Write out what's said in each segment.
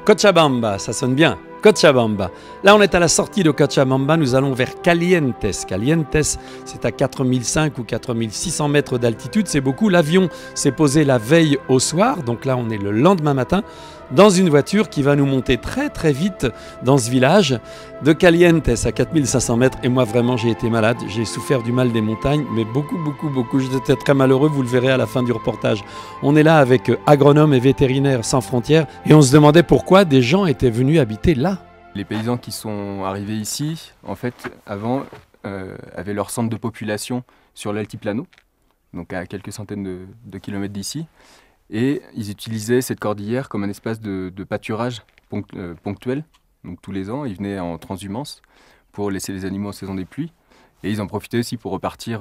Cochabamba, ça sonne bien. Cochabamba. Là, on est à la sortie de Cochabamba, nous allons vers Calientes. Calientes, c'est à 4005 ou 4600 mètres d'altitude, c'est beaucoup. L'avion s'est posé la veille au soir, donc là, on est le lendemain matin, dans une voiture qui va nous monter très très vite dans ce village de Calientes à 4500 mètres. Et moi, vraiment, j'ai été malade, j'ai souffert du mal des montagnes, mais beaucoup. J'étais très malheureux, vous le verrez à la fin du reportage. On est là avec agronomes et vétérinaires sans frontières et on se demandait pourquoi des gens étaient venus habiter là. Les paysans qui sont arrivés ici, en fait, avant, avaient leur centre de population sur l'altiplano, donc à quelques centaines de kilomètres d'ici. Et ils utilisaient cette cordillère comme un espace de pâturage ponctuel. Donc tous les ans, ils venaient en transhumance pour laisser les animaux en saison des pluies. Et ils en profitaient aussi pour repartir,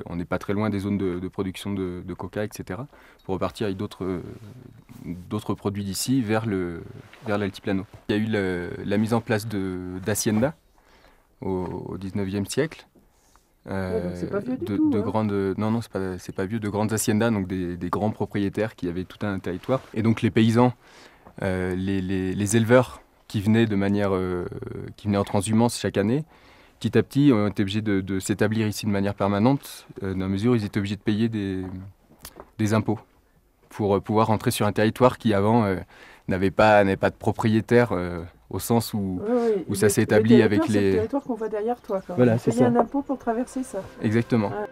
on n'est pas très loin des zones de production de coca, etc., pour repartir avec d'autres produits d'ici vers l'altiplano. Il y a eu la mise en place d'hacienda au 19e siècle. C'est pas vieux du tout, Non, c'est pas vieux, de grandes haciendas, donc des grands propriétaires qui avaient tout un territoire. Et donc les paysans, les éleveurs qui venaient qui venaient en transhumance chaque année, petit à petit ont été obligés de s'établir ici de manière permanente, dans la mesure où ils étaient obligés de payer des impôts pour pouvoir rentrer sur un territoire qui avant n'avait pas de propriétaire au sens où ça s'est établi avec les... C'est le territoire qu'on voit derrière toi. Voilà, c'est ça. Il y a un impôt pour traverser ça. Exactement. Ah.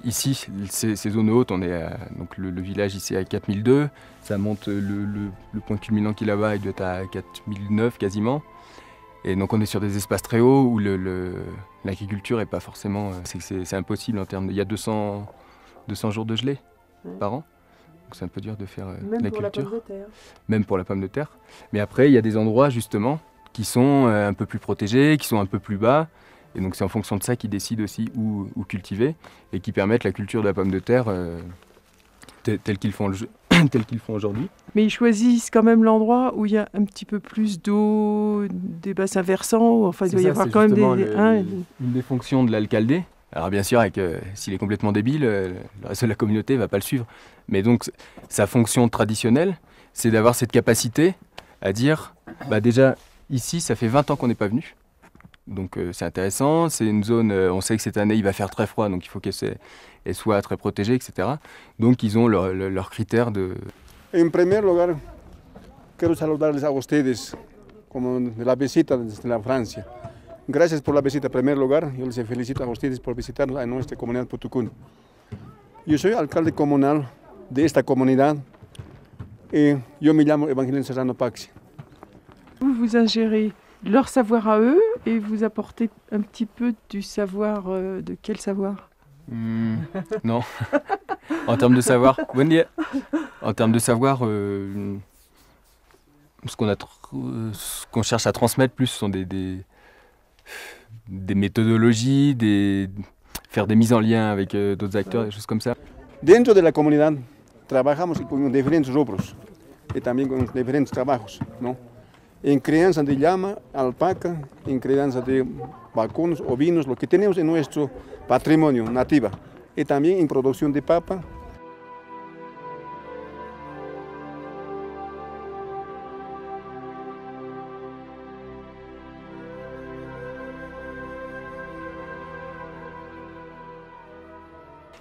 Ici, ces zones hautes, on est donc le village ici est à 4002, ça monte le point culminant qui est là-bas, il doit être à 4009 quasiment. Et donc on est sur des espaces très hauts où l'agriculture n'est pas forcément... C'est impossible en termes de... Il y a 200 jours de gelée par an, donc c'est un peu dur de faire Même pour la l'agriculture. pomme de terre. Même pour la pomme de terre. Mais après, il y a des endroits justement qui sont un peu plus protégés, qui sont un peu plus bas. Et donc c'est en fonction de ça qu'ils décident aussi où cultiver et qui permettent la culture de la pomme de terre telle qu'ils font aujourd'hui. Mais ils choisissent quand même l'endroit où il y a un petit peu plus d'eau, des bassins versants, enfin il doit y avoir quand même une des fonctions de l'alcaldé. Alors bien sûr, s'il est complètement débile, le reste de la communauté ne va pas le suivre. Mais donc sa fonction traditionnelle, c'est d'avoir cette capacité à dire, déjà ici ça fait 20 ans qu'on n'est pas venu. Donc c'est intéressant, c'est une zone, on sait que cette année il va faire très froid, donc il faut qu'elle soit très protégée, etc. Donc ils ont leurs critères de... En primer lugar, quiero saludarles a ustedes como de la visita desde la Francia. Gracias por la visita en primer lugar, yo les felicito a ustedes por visitarnos a nuestra comunidad Putucún. Yo soy alcalde comunal de esta comunidad y yo me llamo Evangelino Serrano Paxi. Vous ingérez leur savoir à eux et vous apportez un petit peu du savoir, de quel savoir? Non. En termes de savoir, bon dia. En termes de savoir, ce qu'on cherche à transmettre plus sont des méthodologies, faire des mises en lien avec d'autres acteurs, des choses comme ça. Dentro de la comunidad trabajamos con diferentes rubros y también con diferentes trabajos, ¿no? En crianza de llama, alpaca, en crianza de vacunos, ovinos, lo que tenemos en nuestro patrimonio nativo, y también en producción de papa.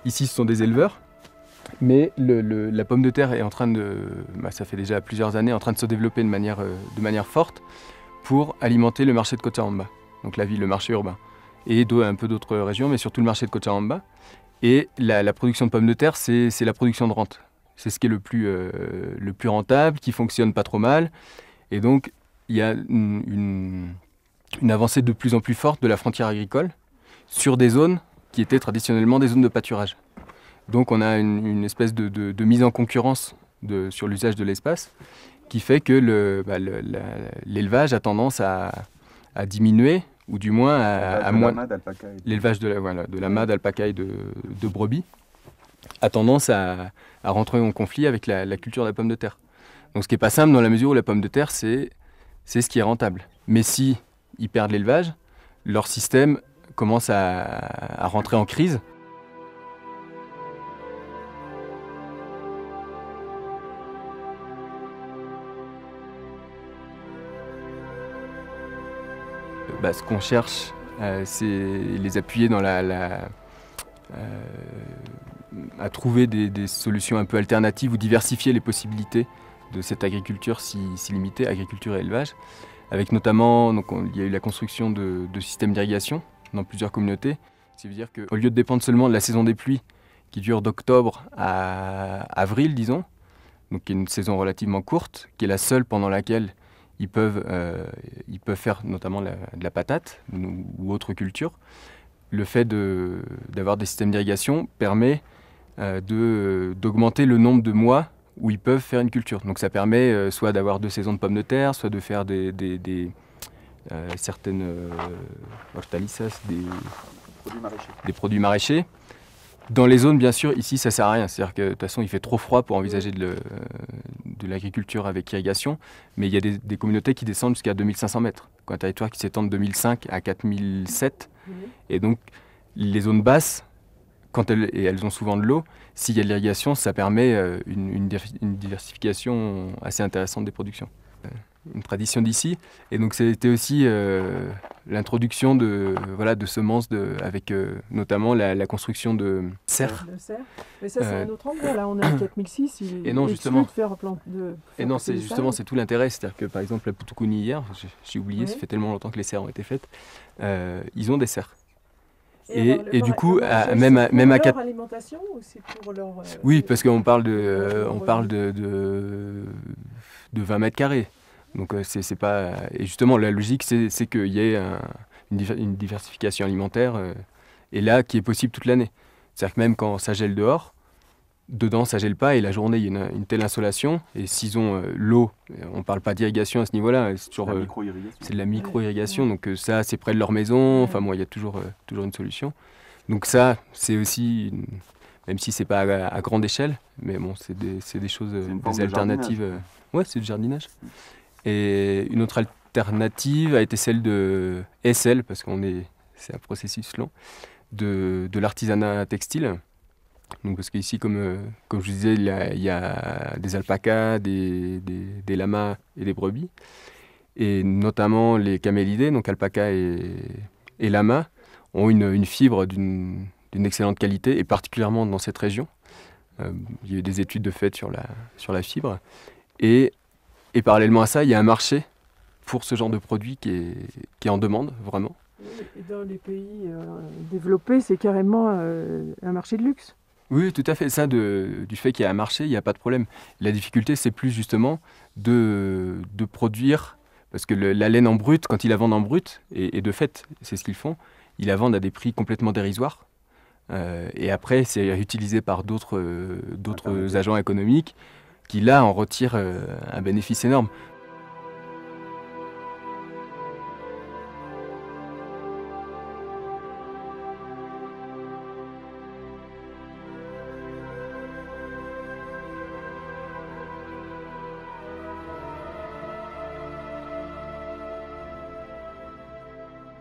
Ici, ce sont des éleveurs, mais la pomme de terre est en train de, ça fait déjà plusieurs années, en train de se développer de manière forte pour alimenter le marché de Cochabamba, donc la ville, le marché urbain, et un peu d'autres régions, mais surtout le marché de Cochabamba. Et la production de pommes de terre, c'est la production de rente. C'est ce qui est le plus rentable, qui fonctionne pas trop mal. Et donc, il y a une avancée de plus en plus forte de la frontière agricole sur des zones qui étaient traditionnellement des zones de pâturage. Donc on a une espèce de mise en concurrence sur l'usage de l'espace qui fait que l'élevage a tendance à diminuer, ou du moins à moins... L'élevage de la mât, d'alpaca et de brebis a tendance à rentrer en conflit avec la culture de la pomme de terre. Donc ce qui n'est pas simple dans la mesure où la pomme de terre, c'est ce qui est rentable. Mais si ils perdent l'élevage, leur système commence à rentrer en crise. Ce qu'on cherche, c'est les appuyer dans à trouver des solutions un peu alternatives ou diversifier les possibilités de cette agriculture si limitée, agriculture et élevage, avec notamment, il y a eu la construction de systèmes d'irrigation dans plusieurs communautés, ce qui veut dire qu'au lieu de dépendre seulement de la saison des pluies, qui dure d'octobre à avril, disons, donc qui est une saison relativement courte, qui est la seule pendant laquelle ils peuvent faire notamment de la patate ou autre culture. Le fait d'avoir des systèmes d'irrigation permet d'augmenter le nombre de mois où ils peuvent faire une culture. Donc ça permet soit d'avoir 2 saisons de pommes de terre, soit de faire certaines hortalizas, des produits maraîchers. Dans les zones, bien sûr, ici, ça ne sert à rien. C'est-à-dire que de toute façon, il fait trop froid pour envisager de l'agriculture avec irrigation. Mais il y a des communautés qui descendent jusqu'à 2500 mètres. Un territoire qui s'étend de 2005 à 4007. Et donc, les zones basses, elles ont souvent de l'eau, s'il y a de l'irrigation, ça permet une diversification assez intéressante des productions. Une tradition d'ici. Et donc c'était aussi l'introduction de semences avec notamment la construction de serres. Mais ça c'est un autre endroit, là on est à 4006. Et non justement. C'est tout l'intérêt, c'est-à-dire que par exemple la Putukuni hier, j'ai oublié, ça fait tellement longtemps que les serres ont été faites, ils ont des serres. Et du coup, même à leur alimentation ou c'est pour leur oui, parce qu'on parle de 20 mètres carrés. Donc c'est pas. Et justement, la logique, c'est qu'il y ait une diversification alimentaire, et là, qui est possible toute l'année. C'est-à-dire que même quand ça gèle dehors, dedans, ça gèle pas, et la journée, il y a une telle insolation. Et s'ils ont l'eau, on parle pas d'irrigation à ce niveau-là, c'est toujours. C'est de la micro-irrigation, donc ça, c'est près de leur maison. Enfin, il y a toujours une solution. Donc ça, c'est aussi. Même si c'est pas à grande échelle, mais bon, c'est des choses, des alternatives. Ouais, c'est du jardinage. Et une autre alternative a été celle de SL, parce c'est un processus long, de l'artisanat textile. Donc parce qu'ici, comme je vous disais, il y a des alpacas, des lamas et des brebis. Et notamment les camélidés, donc alpacas et lamas, ont une fibre d'une excellente qualité, et particulièrement dans cette région. Il y a eu des études de fait sur la fibre. Et parallèlement à ça, il y a un marché pour ce genre de produit qui est en demande, vraiment. Et dans les pays développés, c'est carrément un marché de luxe. Oui, tout à fait. Ça, du fait qu'il y a un marché, il n'y a pas de problème. La difficulté, c'est plus justement de produire, parce que la laine en brut, quand ils la vendent en brut, et de fait, c'est ce qu'ils font, ils la vendent à des prix complètement dérisoires. Et après, c'est utilisé par d'autres agents économiques qui, là, en retirent un bénéfice énorme.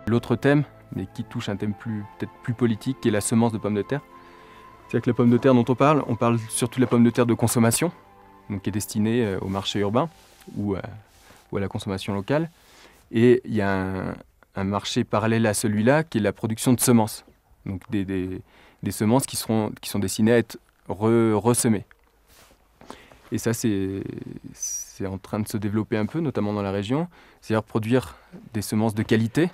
L'autre thème, mais qui touche un thème peut-être plus politique, qui est la semence de pommes de terre. C'est-à-dire que la pomme de terre dont on parle surtout de la pomme de terre de consommation, donc qui est destinée au marché urbain ou à la consommation locale. Et il y a un marché parallèle à celui-là qui est la production de semences. Donc des semences qui sont destinées à être ressemées. Et ça, c'est en train de se développer un peu, notamment dans la région. C'est-à-dire produire des semences de qualité,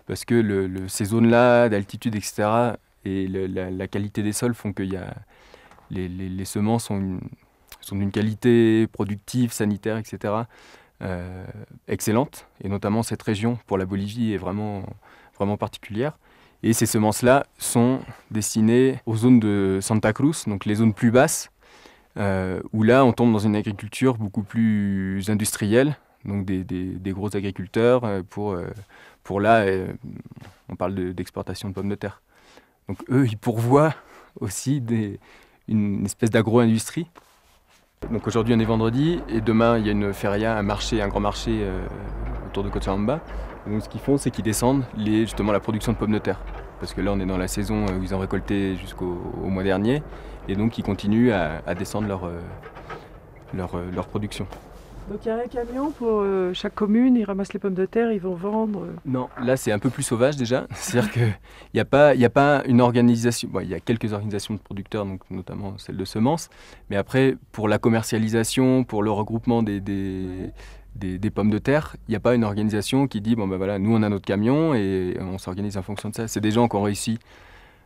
parce que ces zones-là, d'altitude, etc., et la qualité des sols font que les semences sont d'une qualité productive, sanitaire, etc., excellente. Et notamment cette région, pour la Bolivie, est vraiment, vraiment particulière. Et ces semences-là sont destinées aux zones de Santa Cruz, donc les zones plus basses, où là, on tombe dans une agriculture beaucoup plus industrielle, donc des gros agriculteurs pour là, on parle d'exportation de pommes de terre. Donc eux, ils pourvoient aussi une espèce d'agro-industrie. Donc aujourd'hui on est vendredi et demain il y a une feria, un grand marché autour de Cochabamba. Donc ce qu'ils font c'est qu'ils descendent justement la production de pommes de terre. Parce que là on est dans la saison où ils ont récolté jusqu'au mois dernier et donc ils continuent à descendre leur production. Donc il y a un camion pour chaque commune, ils ramassent les pommes de terre, ils vont vendre. Non, là c'est un peu plus sauvage déjà. C'est-à-dire qu'il n'y a pas une organisation. Bon, il y a quelques organisations de producteurs, donc notamment celle de semences. Mais après, pour la commercialisation, pour le regroupement des pommes de terre, il n'y a pas une organisation qui dit bon ben voilà, nous on a notre camion et on s'organise en fonction de ça. C'est des gens qui ont réussi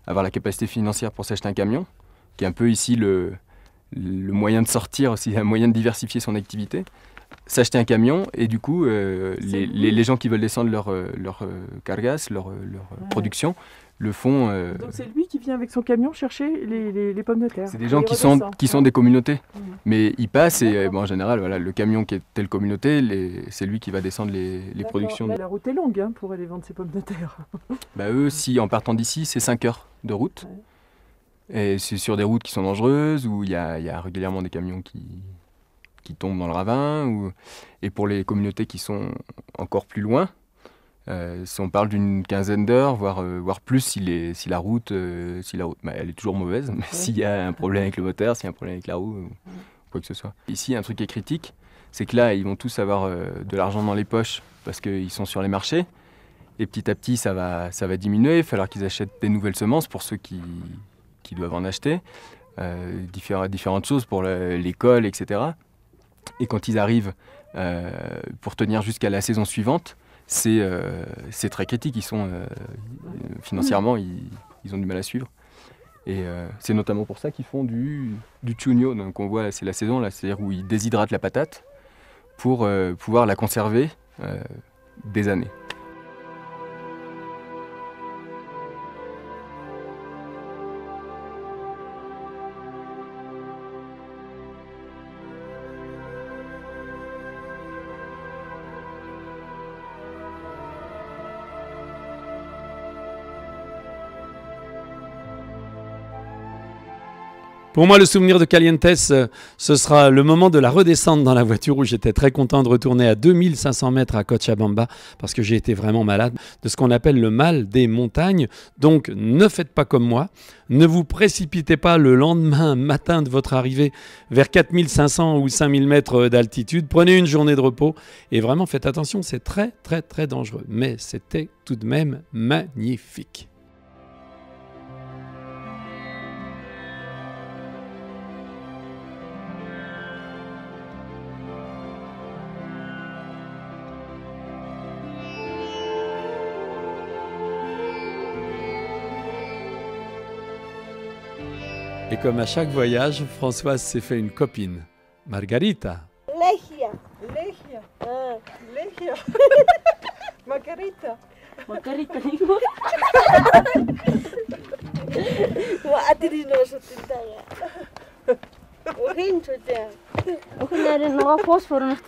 à avoir la capacité financière pour s'acheter un camion, qui est un peu ici le moyen de sortir aussi, un moyen de diversifier son activité, s'acheter un camion et du coup les gens qui veulent descendre leur cargas, leur production le font. Donc c'est lui qui vient avec son camion chercher les pommes de terre. C'est des gens qui sont des communautés, mais ils passent et bon, en général voilà, le camion qui est telle communauté, c'est lui qui va descendre les productions. La route est longue hein, pour aller vendre ses pommes de terre. Bah, eux, si en partant d'ici, c'est 5 heures de route. Ouais. Et c'est sur des routes qui sont dangereuses, où il y a régulièrement des camions qui tombent dans le ravin. Et pour les communautés qui sont encore plus loin, si on parle d'une quinzaine d'heures, voire plus si la route bah, elle est toujours mauvaise, mais s'il y a un problème avec le moteur, s'il y a un problème avec la roue, ou quoi que ce soit. Ici, un truc qui est critique, c'est que là, ils vont tous avoir de l'argent dans les poches parce qu'ils sont sur les marchés. Et petit à petit, ça va diminuer. Il va falloir qu'ils achètent des nouvelles semences pour ceux qui doivent en acheter, différentes choses pour l'école, etc. Et quand ils arrivent pour tenir jusqu'à la saison suivante, c'est très critique. Ils sont financièrement, ils ont du mal à suivre. Et c'est notamment pour ça qu'ils font du chugno. Donc on voit, c'est la saison là, c'est-à-dire où ils déshydratent la patate pour pouvoir la conserver des années. Pour moi, le souvenir de Calientes, ce sera le moment de la redescente dans la voiture où j'étais très content de retourner à 2500 mètres à Cochabamba parce que j'ai été vraiment malade de ce qu'on appelle le mal des montagnes. Donc, ne faites pas comme moi. Ne vous précipitez pas le lendemain matin de votre arrivée vers 4500 ou 5000 mètres d'altitude. Prenez une journée de repos et vraiment faites attention, c'est très, très, très dangereux. Mais c'était tout de même magnifique. Et comme à chaque voyage, Françoise s'est fait une copine, Margarita. Lechia. Lechia. Lechia. Margarita. Margarita, digo. Ook geen soort. Ook naar de nog fosfor nog